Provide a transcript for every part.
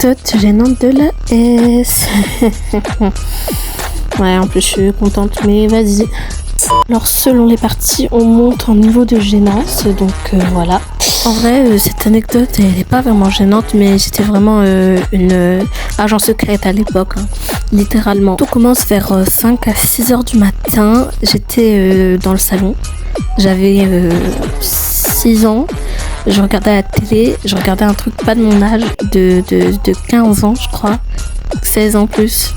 anecdote gênante de la S. Ouais, en plus je suis contente, mais vas-y. Alors selon les parties, on monte en niveau de gênance, donc voilà. En vrai, cette anecdote, elle n'est pas vraiment gênante, mais j'étais vraiment une agent secrète à l'époque, hein, littéralement. Tout commence vers 5 à 6 heures du matin. J'étais dans le salon. J'avais 6 ans. Je regardais la télé. Je regardais un truc pas de mon âge, de 15 ans, je crois. 16 ans plus.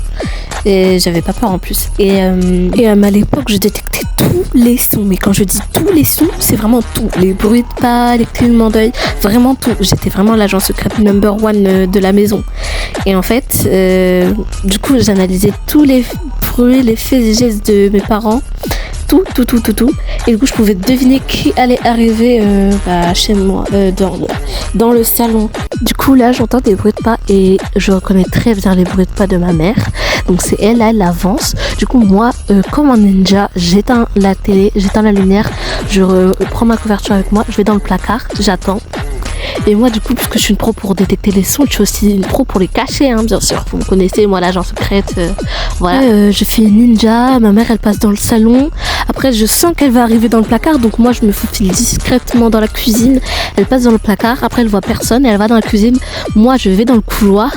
Et j'avais pas peur en plus. Et à l'époque, je détectais tous les sons. Mais quand je dis tous les sons, c'est vraiment tout. Les bruits de pas, les clignements d'œil, vraiment tout. J'étais vraiment l'agent secret number one de la maison. Et en fait, du coup, j'analysais tous les bruits, les faits et gestes de mes parents. Tout. Et du coup, je pouvais deviner qui allait arriver chez moi, dans le salon. Du coup, là, j'entends des bruits de pas et je reconnais très bien les bruits de pas de ma mère. Donc, c'est elle avance. Du coup, moi, comme un ninja, j'éteins la télé, j'éteins la lumière, je prends ma couverture avec moi, je vais dans le placard, j'attends. Et moi, du coup, puisque je suis une pro pour détecter les sons, je suis aussi une pro pour les cacher, hein, bien sûr. Vous me connaissez, moi, l'agent secrète. Voilà. Je fais ninja, ma mère, elle passe dans le salon. Après, je sens qu'elle va arriver dans le placard, donc moi, je me faufile discrètement dans la cuisine. Elle passe dans le placard, après, elle voit personne, elle va dans la cuisine. Moi, je vais dans le couloir.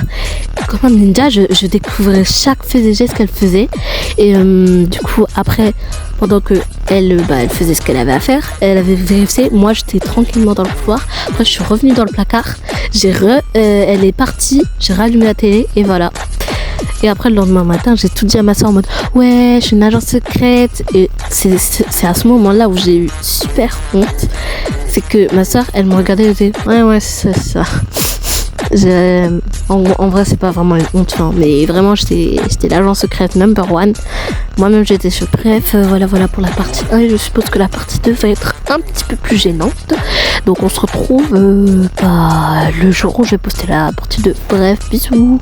Comme un ninja, je découvrais chaque fait et geste qu'elle faisait. Et du coup, après, pendant que elle faisait ce qu'elle avait à faire, elle avait vérifié. Moi, j'étais tranquillement dans le couloir. Après, je suis revenue dans le placard. Elle est partie. J'ai rallumé la télé et voilà. Et après, le lendemain matin, j'ai tout dit à ma soeur en mode ouais, je suis une agence secrète. Et c'est à ce moment-là où j'ai eu super honte. C'est que ma soeur, elle me regardait et elle disait ouais, c'est ça. En vrai, c'est pas vraiment une honte, hein, mais vraiment, j'étais l'agent secrète number one. Moi-même, j'étais sûre. Bref, voilà pour la partie 1. Et je suppose que la partie 2 va être un petit peu plus gênante. Donc, on se retrouve le jour où je vais poster la partie 2. Bref, bisous.